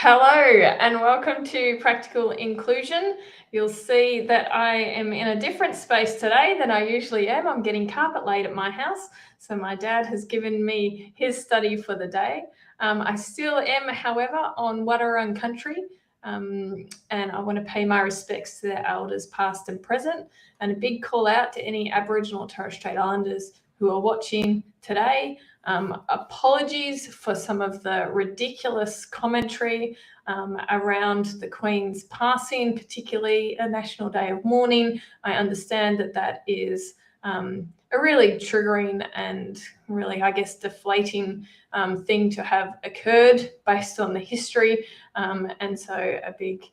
Hello and welcome to Practical Inclusion. You'll see that I am in a different space today than I usually am. I'm getting carpet laid at my house. So my dad has given me his study for the day. I still am, however, on Wadawurrung country. And I want to pay my respects to their elders past and present, and a big call out to any Aboriginal and Torres Strait Islanders who are watching today. Apologies for some of the ridiculous commentary around the Queen's passing, particularly a National Day of Mourning. I understand that is a really triggering and really, I guess, deflating thing to have occurred based on the history. And so a big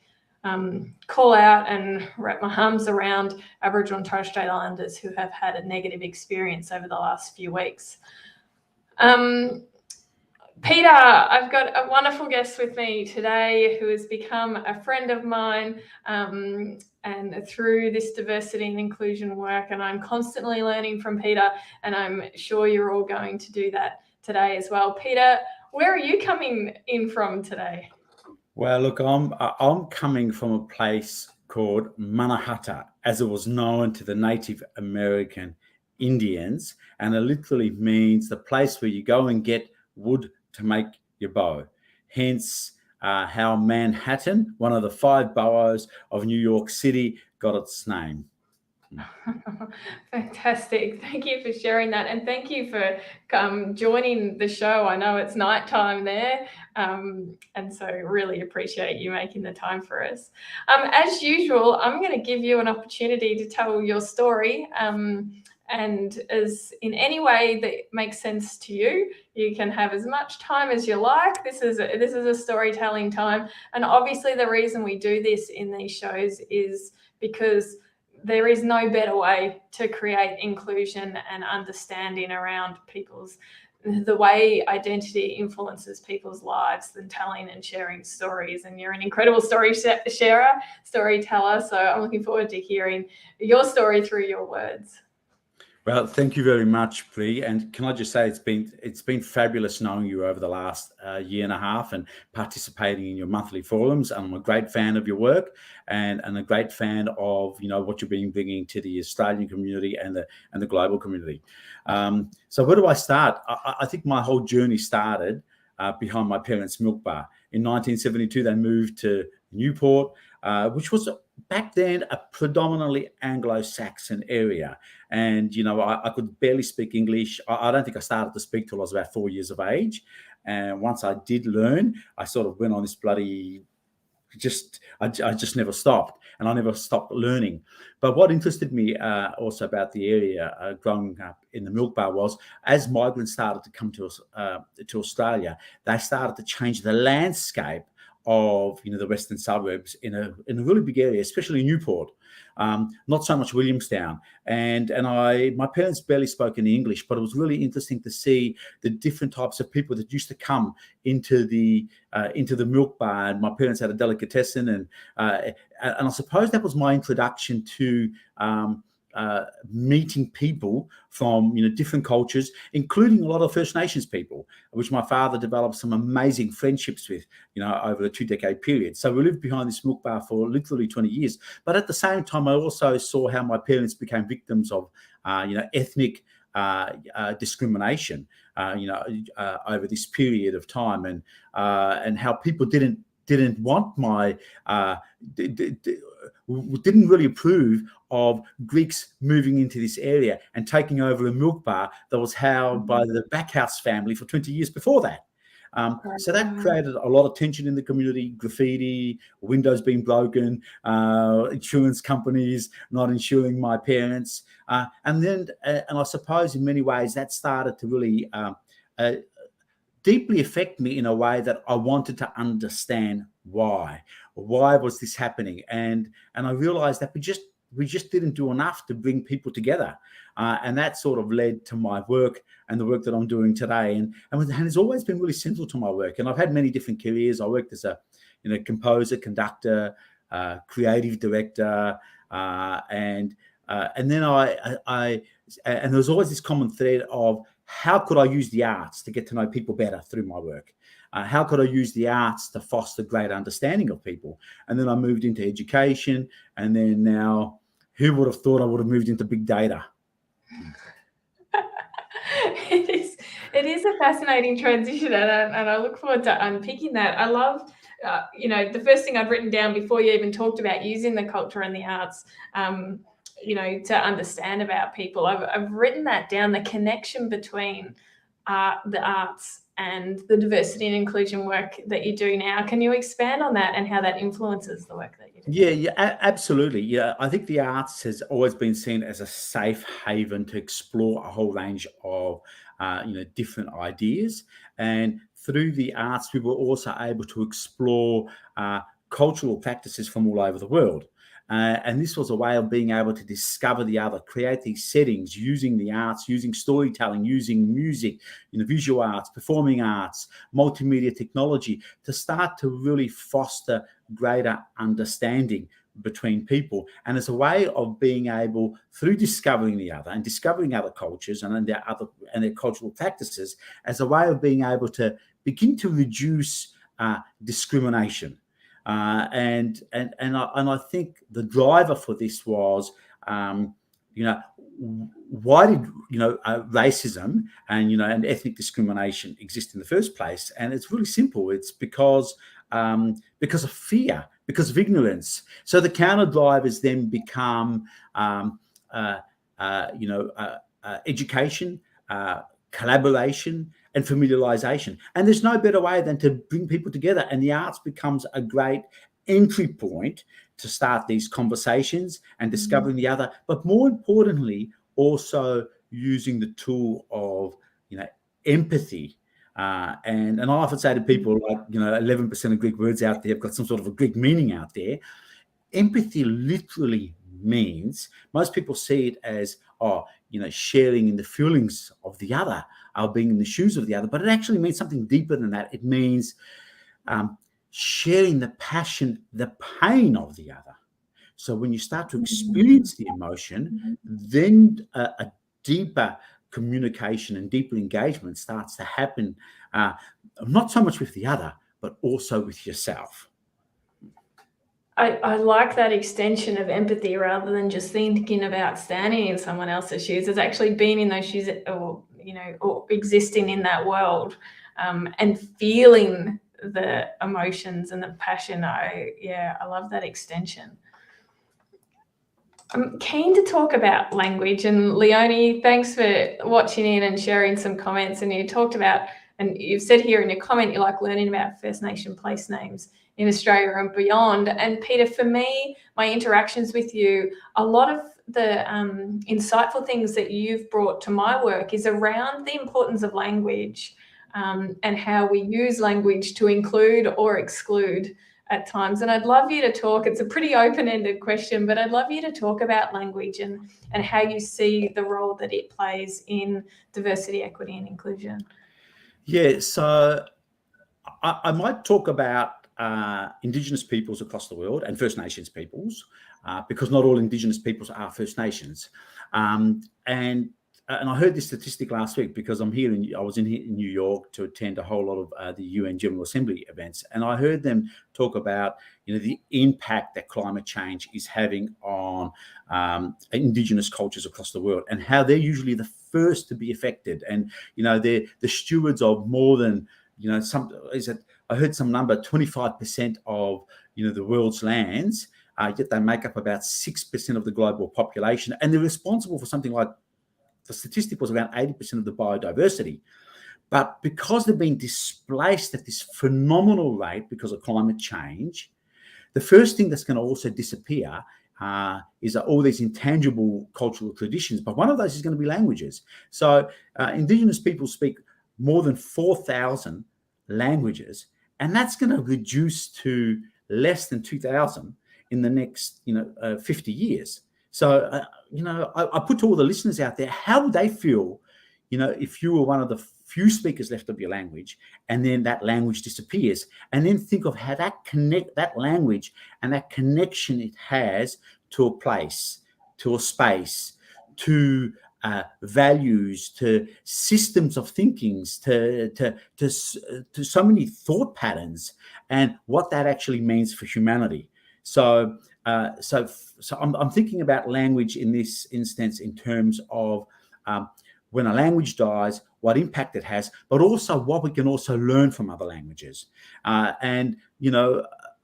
call out and wrap my arms around Aboriginal and Torres Strait Islanders who have had a negative experience over the last few weeks. Peter, I've got a wonderful guest with me today who has become a friend of mine and through this diversity and inclusion work, and I'm constantly learning from Peter, and I'm sure you're all going to do that today as well. Peter, where are you coming in from today? Well, look, I'm coming from a place called Mannahatta, as it was known to the Native American Indians, and it literally means the place where you go and get wood to make your bow. Hence how Manhattan, one of the 5 boroughs of New York City, got its name. Fantastic. Thank you for sharing that, and thank you for joining the show. I know it's nighttime there, and so really appreciate you making the time for us. As usual, I'm going to give you an opportunity to tell your story, and as in any way that makes sense to you. You can have as much time as you like. This is a storytelling time, and obviously the reason we do this in these shows is because there is no better way to create inclusion and understanding around the way identity influences people's lives than telling and sharing stories. And you're an incredible storyteller. So I'm looking forward to hearing your story through your words. Well, thank you very much, Bree. And can I just say it's been fabulous knowing you over the last year and a half and participating in your monthly forums. I'm a great fan of your work and a great fan of what you've been bringing to the Australian community and the global community. So where do I start? I think my whole journey started behind my parents' milk bar. In 1972, they moved to Newport, which was back then a predominantly Anglo-Saxon area. And, I could barely speak English. I don't think I started to speak till I was about 4 years of age. And once I did learn, I sort of went on this I just never stopped, and I never stopped learning. But what interested me also about the area growing up in the milk bar was, as migrants started to come to Australia, they started to change the landscape of the western suburbs in a really big area, especially Newport. Not so much Williamstown, and my parents barely spoke any English, but it was really interesting to see the different types of people that used to come into the milk bar. And my parents had a delicatessen, and I suppose that was my introduction to meeting people from different cultures, including a lot of First Nations people, which my father developed some amazing friendships with over a 2-decade period. So we lived behind this milk bar for literally 20 years. But at the same time, I also saw how my parents became victims of ethnic discrimination over this period of time, and how people didn't want didn't really approve of Greeks moving into this area and taking over a milk bar that was held by the Backhouse family for 20 years before that. So that created a lot of tension in the community, graffiti, windows being broken, insurance companies not insuring my parents. And I suppose in many ways that started to really deeply affect me in a way that I wanted to understand why was this happening, and I realized that we just didn't do enough to bring people together, and that sort of led to my work and the work that I'm doing today, and it's always been really central to my work. And I've had many different careers. I worked as a composer, conductor, creative director, and then and there was always this common thread of how could I use the arts to get to know people better through my work. How could I use the arts to foster great understanding of people? And then I moved into education, and then now, who would have thought I would have moved into big data? It is a fascinating transition, and I look forward to unpicking that. I love, the first thing I'd written down before you even talked about using the culture and the arts, to understand about people. I've written that down, the connection between the arts and the diversity and inclusion work that you do now. Can you expand on that and how that influences the work that you do? Yeah, absolutely. Yeah, I think the arts has always been seen as a safe haven to explore a whole range of, different ideas. And through the arts, we were also able to explore cultural practices from all over the world. And this was a way of being able to discover the other, create these settings using the arts, using storytelling, using music, visual arts, performing arts, multimedia technology, to start to really foster greater understanding between people, and as a way of being able, through discovering the other and discovering other cultures and their cultural practices, as a way of being able to begin to reduce discrimination. And I think the driver for this was, why did racism and ethnic discrimination exist in the first place? And it's really simple. It's because of fear, because of ignorance. So the counter drivers then become education, collaboration, and familiarization. And there's no better way than to bring people together, and the arts becomes a great entry point to start these conversations and discovering the other, but more importantly, also using the tool of empathy. And I often say to people, 11% of Greek words out there have got some sort of a Greek meaning out there. Empathy literally means, most people see it as, sharing in the feelings of the other, being in the shoes of the other, but it actually means something deeper than that. It means sharing the passion, the pain of the other. So when you start to experience the emotion, then a deeper communication and deeper engagement starts to happen, not so much with the other, but also with yourself. I like that extension of empathy rather than just thinking about standing in someone else's shoes. It's actually being in those shoes, or existing in that world, and feeling the emotions and the passion. I love that extension. I'm keen to talk about language, and Leonie, thanks for watching in and sharing some comments. And you talked about, and you've said here in your comment, you like learning about First Nation place names in Australia and beyond. And Peter, for me, my interactions with you, a lot of the insightful things that you've brought to my work is around the importance of language, and how we use language to include or exclude at times. And I'd love you to talk, it's a pretty open-ended question, but I'd love you to talk about language and how you see the role that it plays in diversity, equity, and inclusion. Yeah, so I might talk about Indigenous peoples across the world and First Nations peoples, because not all Indigenous peoples are First Nations. And I heard this statistic last week because I was in New York to attend a whole lot of the UN General Assembly events, and I heard them talk about the impact that climate change is having on Indigenous cultures across the world, and how they're usually the first to be affected. And they're the stewards of more than I heard some number, 25% of the world's lands, yet they make up about 6% of the global population, and they're responsible for something like, the statistic was around 80% of the biodiversity. But because they're being displaced at this phenomenal rate because of climate change, the first thing that's going to also disappear is all these intangible cultural traditions. But one of those is going to be languages. So Indigenous people speak more than 4,000 languages, and that's going to reduce to less than 2,000 in the next 50 years. So, I put to all the listeners out there, how would they feel, if you were one of the few speakers left of your language, and then that language disappears, and then think of how that language and that connection it has to a place, to a space, to values, to systems of thinkings, to so many thought patterns, and what that actually means for humanity. So I'm thinking about language in this instance in terms of when a language dies, what impact it has, but also what we can also learn from other languages. And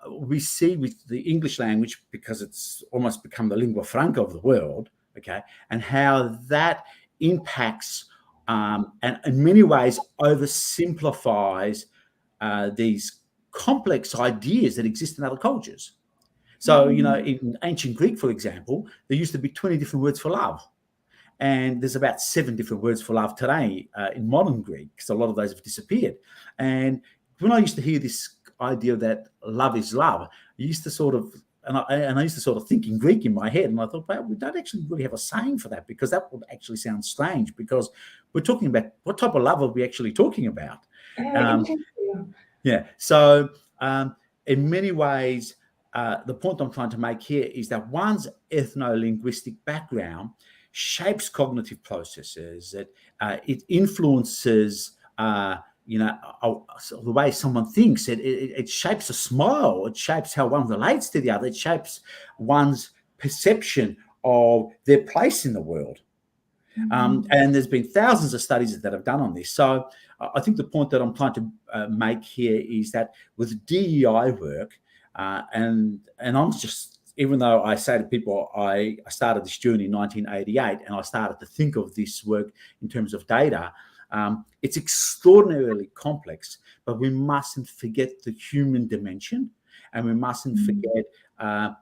we see with the English language, because it's almost become the lingua franca of the world, okay, and how that impacts and in many ways oversimplifies these complex ideas that exist in other cultures. So, in ancient Greek, for example, there used to be 20 different words for love. And there's about 7 different words for love today in modern Greek, because a lot of those have disappeared. And when I used to hear this idea that love is love, I used to sort of, and I used to sort of think in Greek in my head, and I thought, well, we don't actually really have a saying for that, because that would actually sound strange, because we're talking about what type of love are we actually talking about? Yeah. So in many ways, the point I'm trying to make here is that one's ethno-linguistic background shapes cognitive processes. It influences, the way someone thinks. It shapes a smile. It shapes how one relates to the other. It shapes one's perception of their place in the world. And there's been thousands of studies that have done on this. So I think the point that I'm trying to make here is that with DEI work, and I'm just, even though I say to people, I started this journey in 1988, and I started to think of this work in terms of data, it's extraordinarily complex, but we mustn't forget the human dimension, and we mustn't forget our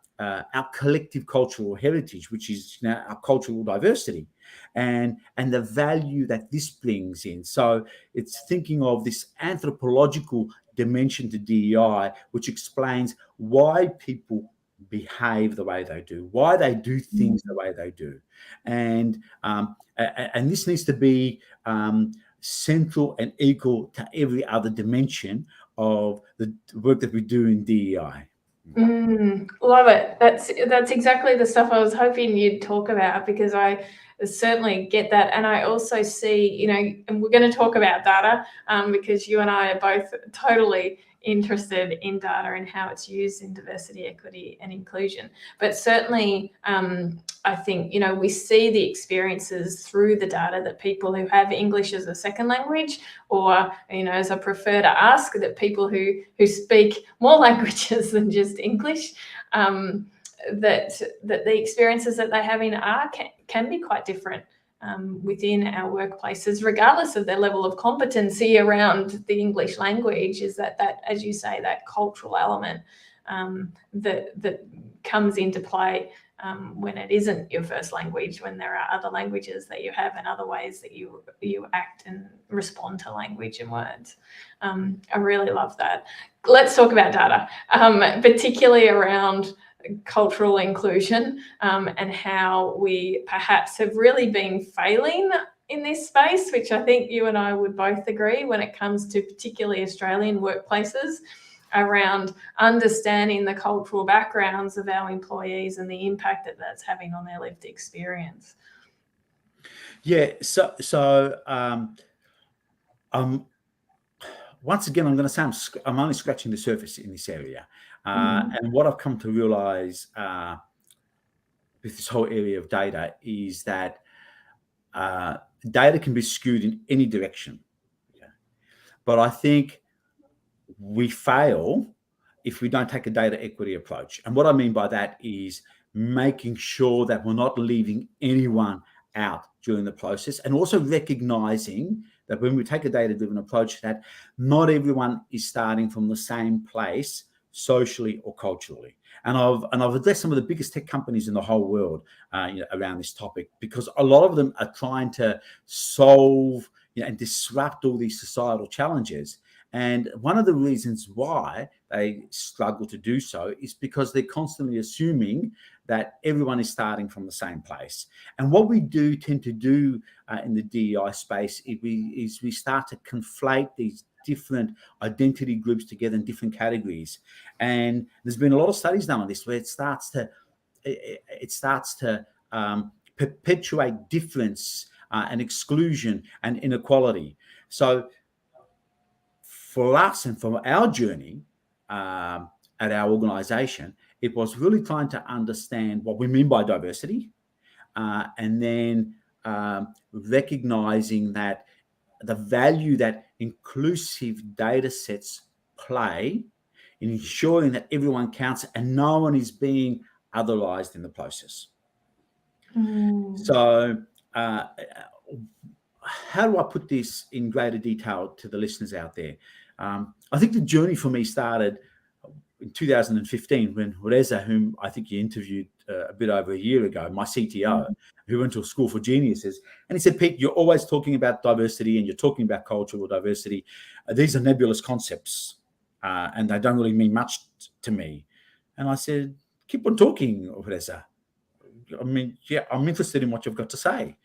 collective cultural heritage, which is our cultural diversity, and the value that this brings in. So it's thinking of this anthropological dimension to DEI, which explains why people behave the way they do, why they do things the way they do, and this needs to be central and equal to every other dimension of the work that we do in DEI. Love it. That's exactly the stuff I was hoping you'd talk about, because I certainly get that. And I also see, and we're going to talk about data because you and I are both totally interested in data and how it's used in diversity, equity, and inclusion. But certainly, I think, we see the experiences through the data that people who have English as a second language, or, as I prefer to ask, that people who speak more languages than just English, that the experiences that they have in art can be quite different within our workplaces, regardless of their level of competency around the English language. Is that, as you say, that cultural element that comes into play when it isn't your first language, when there are other languages that you have and other ways that you act and respond to language and words. I really love that. Let's talk about data, particularly around cultural inclusion and how we perhaps have really been failing in this space, which I think you and I would both agree when it comes to particularly Australian workplaces, around understanding the cultural backgrounds of our employees and the impact that that's having on their lived experience. Yeah. So once again, I'm going to say I'm only scratching the surface in this area. And what I've come to realize with this whole area of data is that data can be skewed in any direction. Okay? But I think we fail if we don't take a data equity approach. And what I mean by that is making sure that we're not leaving anyone out during the process, and also recognizing that when we take a data-driven approach, that not everyone is starting from the same place socially or culturally. And I've addressed some of the biggest tech companies in the whole world around this topic, because a lot of them are trying to solve and disrupt all these societal challenges. And one of the reasons why they struggle to do so is because they're constantly assuming that everyone is starting from the same place. And what we do tend to do in the DEI space is we start to conflate these different identity groups together in different categories. And there's been a lot of studies done on this, where it starts to perpetuate difference and exclusion and inequality. So for us and for our journey at our organization, it was really trying to understand what we mean by diversity, and then recognizing that the value that inclusive data sets play in ensuring that everyone counts and no one is being otherized in the process. So how do I put this in greater detail to the listeners out there? I think the journey for me started in 2015 when Reza, whom I think you interviewed a bit over a year ago, my CTO, who went to a school for geniuses, and he said, Pete, you're always talking about diversity and you're talking about cultural diversity. These are nebulous concepts and they don't really mean much to me. And I said, keep on talking, Reza. I mean, yeah, I'm interested in what you've got to say.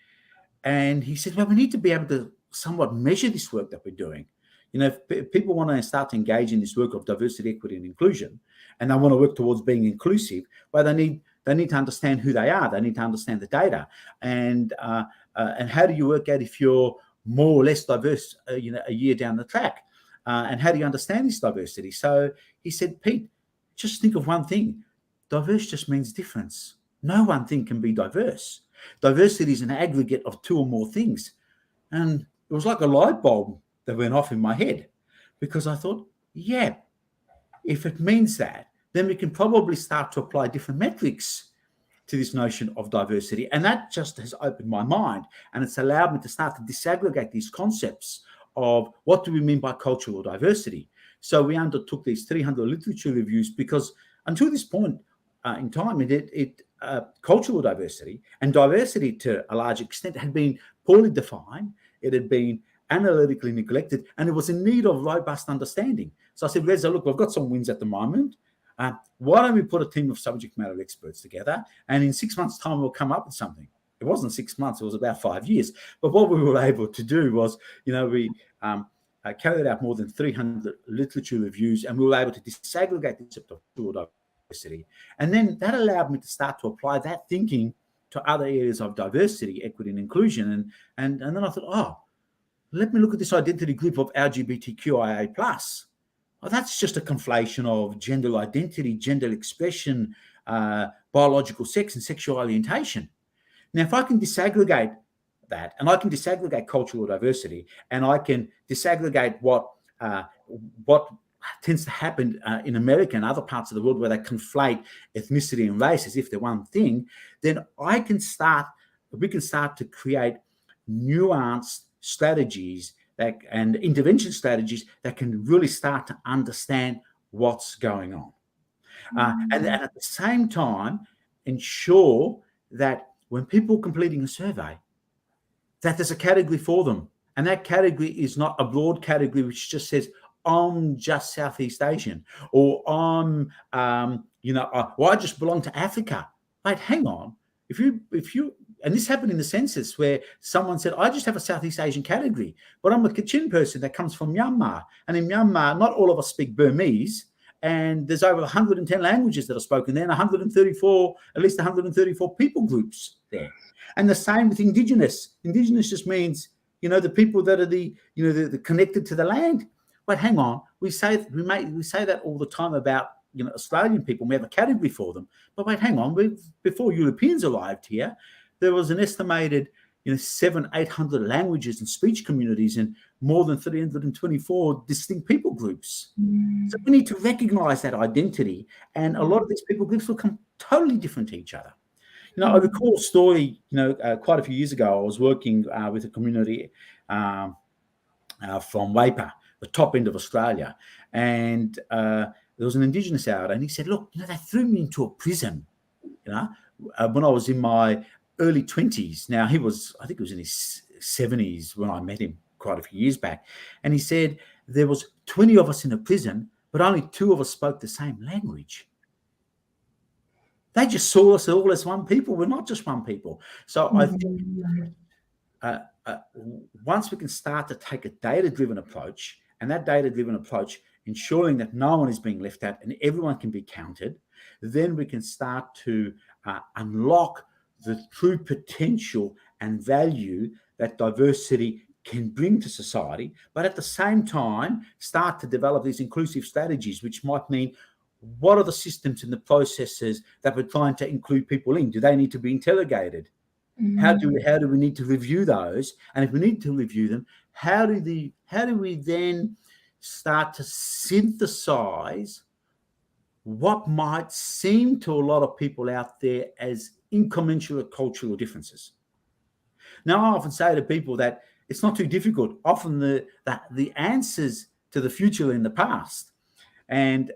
And he said, well, we need to be able to somewhat measure this work that we're doing. You know, if people want to start to engage in this work of diversity, equity, and inclusion, and they want to work towards being inclusive, well, they need to understand who they are. They need to understand the data, and how do you work out if you're more or less diverse, a year down the track, and how do you understand this diversity? So he said, Pete, just think of one thing: diverse just means difference. No one thing can be diverse. Diversity is an aggregate of two or more things, and it was like a light bulb that went off in my head, because I thought, yeah, if it means that, then we can probably start to apply different metrics to this notion of diversity. And that just has opened my mind, and it's allowed me to start to disaggregate these concepts of what do we mean by cultural diversity. So we undertook these 300 literature reviews, because until this point in time, cultural diversity and diversity to a large extent had been poorly defined. It had been analytically neglected, and it was in need of robust understanding. So I said, Reza, look, we've got some wins at the moment. Why don't we put a team of subject matter experts together, and in 6 months' time, we'll come up with something. It wasn't 6 months, it was about 5 years. But what we were able to do was, we carried out more than 300 literature reviews, and we were able to disaggregate the concept of diversity. And then that allowed me to start to apply that thinking to other areas of diversity, equity, and inclusion. And then I thought, let me look at this identity group of LGBTQIA+. Well, that's just a conflation of gender identity, gender expression, biological sex, and sexual orientation. Now, if I can disaggregate that, and I can disaggregate cultural diversity, and I can disaggregate what tends to happen in America and other parts of the world where they conflate ethnicity and race as if they're one thing, then we can start to create nuanced strategies and intervention strategies that can really start to understand what's going on. And at the same time, ensure that when people are completing a survey, that there's a category for them. And that category is not a broad category which just says, I'm just Southeast Asian, or I just belong to Africa. Wait, hang on. If you, and this happened in the census where someone said, I just have a Southeast Asian category, but I'm a Kachin person that comes from Myanmar. And in Myanmar, not all of us speak Burmese, and there's over 110 languages that are spoken there, and at least 134 people groups there. And the same with Indigenous. Indigenous just means, the people that are the connected to the land. But hang on, we say that all the time about Australian people. We have a category for them. But wait, hang on. Before Europeans arrived here, there was an estimated 700-800 languages and speech communities and more than 324 distinct people groups. So we need to recognise that identity, and a lot of these people groups will come totally different to each other. I recall a story. Quite a few years ago, I was working with a community from Waipa, the top end of Australia, and there was an Indigenous out, and he said, look, they threw me into a prison, when I was in my early 20s. Now, I think he was in his 70s when I met him quite a few years back. And he said there was 20 of us in a prison, but only 2 of us spoke the same language. They just saw us all as one people. We're not just one people. So I think once we can start to take a data-driven approach, and that data-driven approach ensuring that no one is being left out and everyone can be counted, then we can start to unlock the true potential and value that diversity can bring to society, but at the same time start to develop these inclusive strategies, which might mean what are the systems and the processes that we're trying to include people in? Do they need to be interrogated? How do we need to review those? And if we need to review them, how do we then start to synthesize what might seem to a lot of people out there as incommensurate cultural differences? Now, I often say to people that it's not too difficult. Often the answers to the future are in the past. And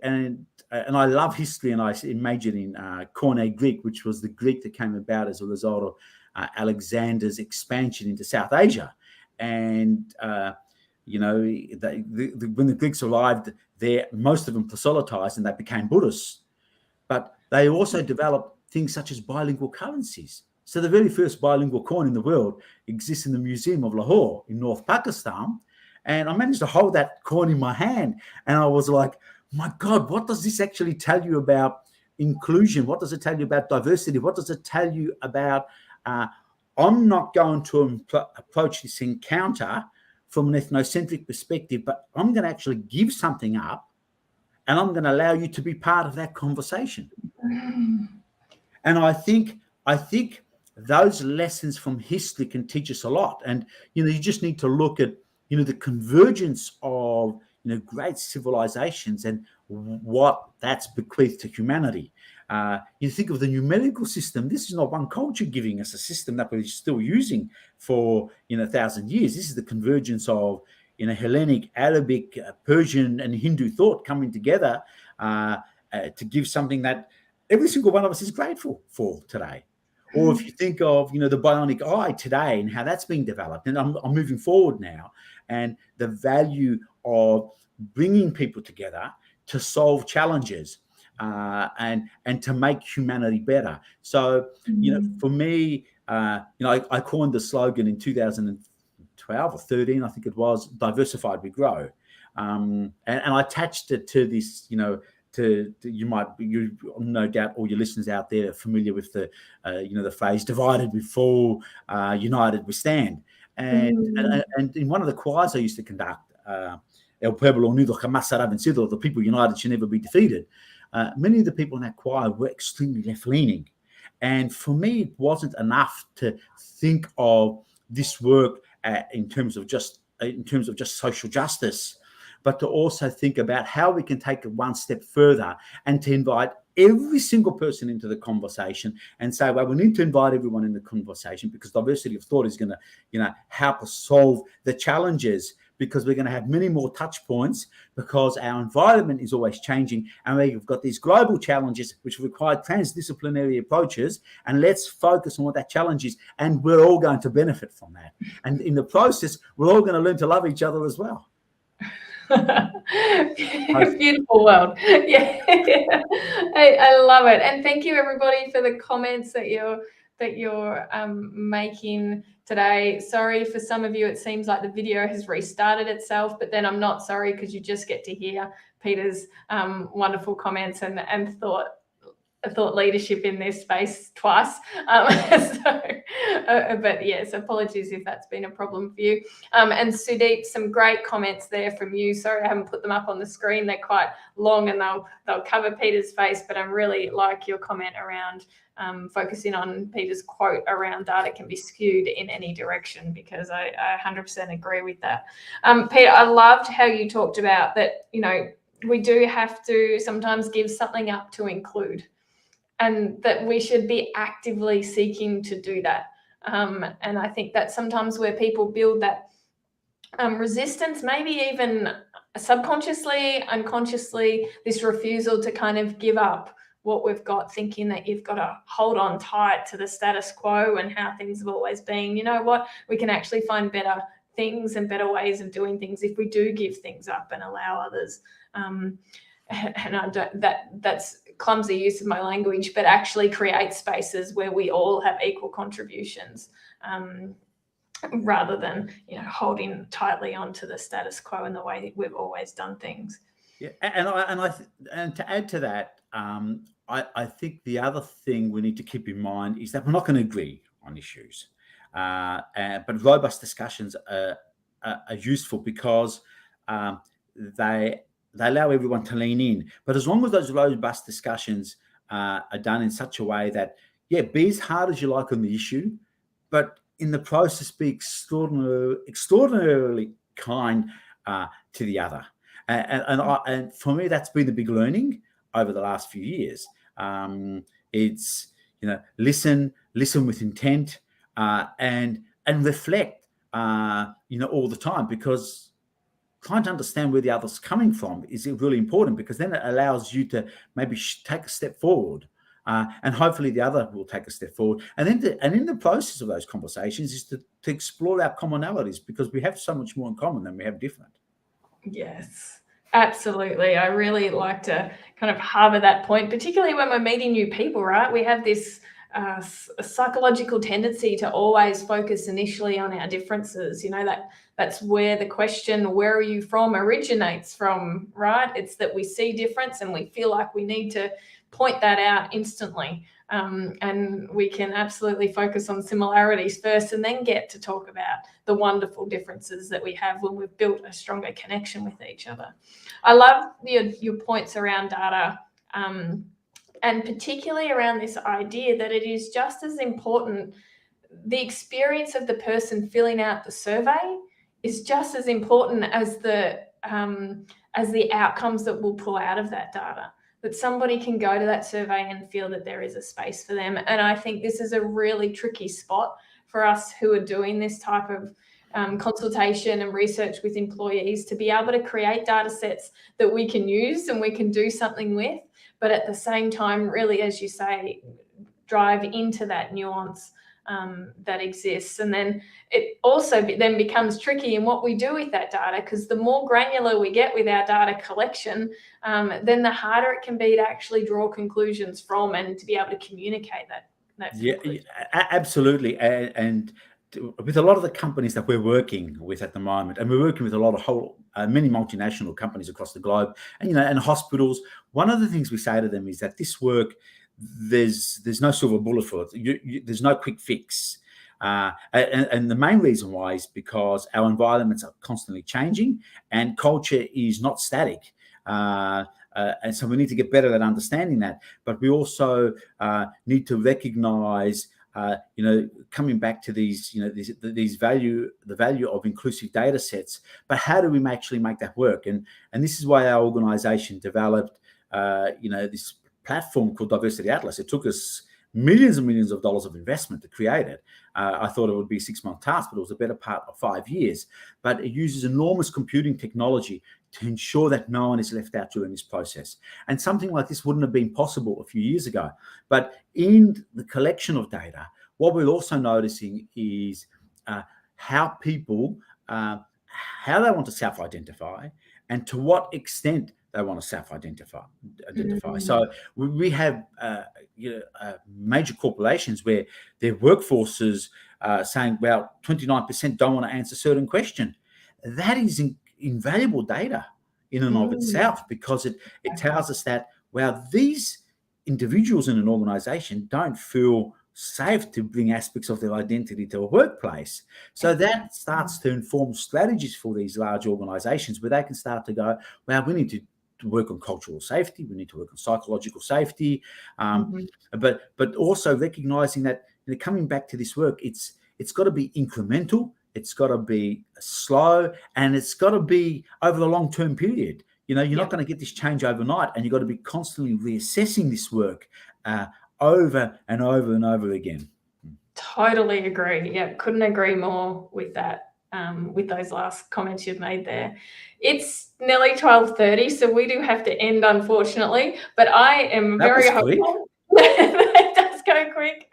I love history, and I majored in Koine Greek, which was the Greek that came about as a result of Alexander's expansion into South Asia. And when the Greeks arrived there, most of them proselytized and they became Buddhists. But they also developed things such as bilingual currencies. So the very first bilingual coin in the world exists in the Museum of Lahore in North Pakistan. And I managed to hold that coin in my hand. And I was like, my God, what does this actually tell you about inclusion? What does it tell you about diversity? What does it tell you about, I'm not going to approach this encounter from an ethnocentric perspective, but I'm going to actually give something up and I'm going to allow you to be part of that conversation. And I think those lessons from history can teach us a lot. And, you just need to look at, the convergence of, great civilizations and what that's bequeathed to humanity. You think of the numerical system. This is not one culture giving us a system that we're still using for 1,000 years. This is the convergence of Hellenic, Arabic, Persian, and Hindu thought coming together to give something that every single one of us is grateful for today. Or if you think of the bionic eye today and how that's being developed, and I'm moving forward now, and the value of bringing people together to solve challenges and to make humanity better. So for me, I coined the slogan in 2012 or 13, I think it was, "Diversified we grow," and I attached it to this, you no doubt all your listeners out there are familiar with the the phrase "divided we fall, united we stand." And in one of the choirs I used to conduct, El Pueblo Unido Jamás Será Vencido, the people united should never be defeated. Many of the people in that choir were extremely left-leaning, and for me, it wasn't enough to think of this work in terms of just social justice, but to also think about how we can take it one step further and to invite every single person into the conversation and say, well, we need to invite everyone in the conversation because diversity of thought is going to, help us solve the challenges, because we're going to have many more touch points because our environment is always changing and we've got these global challenges which require transdisciplinary approaches, and let's focus on what that challenge is, and we're all going to benefit from that. And in the process, we're all going to learn to love each other as well. Beautiful world. Yeah. I love it. And thank you everybody for the comments that you're making today. Sorry for some of you, it seems like the video has restarted itself, but then I'm not sorry because you just get to hear Peter's wonderful comments and thought leadership in this space twice. But yes, apologies if that's been a problem for you. And Sudeep, some great comments there from you. Sorry, I haven't put them up on the screen. They're quite long and they'll cover Peter's face, but I really like your comment around focusing on Peter's quote around data can be skewed in any direction, because I 100% agree with that. Peter, I loved how you talked about that, we do have to sometimes give something up to include, and that we should be actively seeking to do that. And I think that sometimes where people build that resistance, maybe even subconsciously, unconsciously, this refusal to kind of give up what we've got, thinking that you've got to hold on tight to the status quo and how things have always been. You know what? We can actually find better things and better ways of doing things if we do give things up and allow others. And I don't, that's clumsy use of my language, but actually create spaces where we all have equal contributions, rather than holding tightly onto the status quo in the way we've always done things. Yeah, and to add to that, I think the other thing we need to keep in mind is that we're not going to agree on issues, but robust discussions are useful because they allow everyone to lean in. But as long as those robust discussions are done in such a way that, yeah, be as hard as you like on the issue, but in the process be extraordinarily kind to the other. And for me, that's been the big learning over the last few years. It's, listen with intent, and reflect, all the time, because trying to understand where the other's coming from is really important, because then it allows you to maybe take a step forward, and hopefully the other will take a step forward. And then in the process of those conversations is to explore our commonalities, because we have so much more in common than we have different. Yes, absolutely. I really like to kind of harbour that point, particularly when we're meeting new people, right? We have this psychological tendency to always focus initially on our differences. That's where the question, where are you from, originates from, right? It's that we see difference and we feel like we need to point that out instantly. And we can absolutely focus on similarities first and then get to talk about the wonderful differences that we have when we've built a stronger connection with each other. I love your points around data, and particularly around this idea that it is just as important. The experience of the person filling out the survey is just as important as the outcomes that we'll pull out of that data. That somebody can go to that survey and feel that there is a space for them. And I think this is a really tricky spot for us who are doing this type of consultation and research with employees, to be able to create data sets that we can use and we can do something with, but at the same time, really, as you say, drive into that nuance that exists. And then it also then becomes tricky in what we do with that data, because the more granular we get with our data collection, then the harder it can be to actually draw conclusions from and to be able to communicate that. Yeah, absolutely. And with a lot of the companies that we're working with at the moment, and we're working with a lot of many multinational companies across the globe, and hospitals, one of the things we say to them is that this work, there's no silver bullet for it. There's no quick fix. And the main reason why is because our environments are constantly changing and culture is not static. And so we need to get better at understanding that. But we also need to recognize, coming back to these, the value of inclusive data sets. But how do we actually make that work? And this is why our organization developed, this platform called Diversity Atlas. It took us millions and millions of dollars of investment to create it. I thought it would be a 6-month task, but it was a better part of 5 years. But it uses enormous computing technology to ensure that no one is left out during this process. And something like this wouldn't have been possible a few years ago. But in the collection of data, what we're also noticing is how people, how they want to self-identify, and to what extent they want to self-identify. Mm-hmm. So we have major corporations where their workforces saying, well, 29% don't want to answer certain question. That is invaluable data in and of itself, because it tells us that, well, these individuals in an organization don't feel safe to bring aspects of their identity to a workplace. So that starts to inform strategies for these large organizations, where they can start to go, well, we need to work on cultural safety, we need to work on psychological safety, but also recognizing that, coming back to this work, it's got to be incremental, it's got to be slow, and it's got to be over the long-term period. You're not going to get this change overnight, and you've got to be constantly reassessing this work over and over and over again. Totally agree. Yeah, couldn't agree more with that. With those last comments you've made there. It's nearly 12:30, so we do have to end, unfortunately, but I am very hopeful. It does go quick.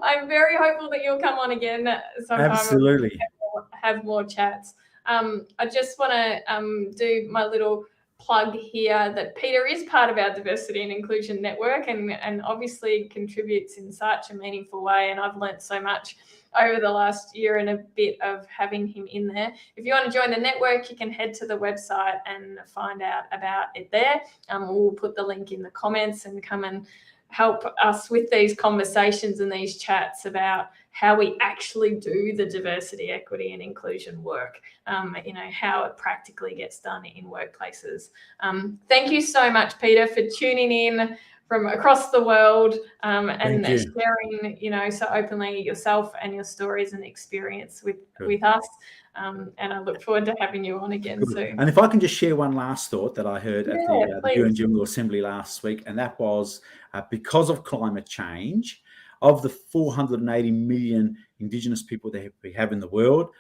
I'm very hopeful that you'll come on again sometime. Absolutely. And have more chats. I just want to do my little plug here that Peter is part of our diversity and inclusion network, and obviously contributes in such a meaningful way, and I've learnt so much over the last year and a bit of having him in there. If you want to join the network, you can head to the website and find out about it there. We'll put the link in the comments, and come and help us with these conversations and these chats about how we actually do the diversity, equity, and inclusion work, how it practically gets done in workplaces. Thank you so much, Peter, for tuning in from across the world and sharing, so openly yourself and your stories and experience with us. And I look forward to having you on again soon. And if I can just share one last thought that I heard at the UN General Assembly last week, and that was because of climate change, of the 480 million Indigenous people that we have in the world,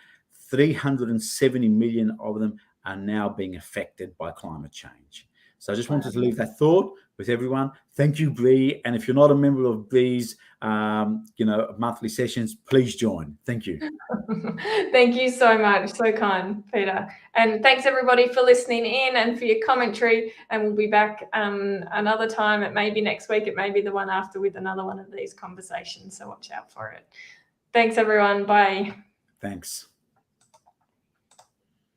370 million of them are now being affected by climate change. So I just wanted to leave that thought with everyone. Thank you, Bree. And if you're not a member of Bree's, monthly sessions, please join. Thank you. Thank you so much. So kind, Peter. And thanks everybody for listening in and for your commentary. And we'll be back another time. It may be next week. It may be the one after with another one of these conversations. So watch out for it. Thanks, everyone. Bye. Thanks.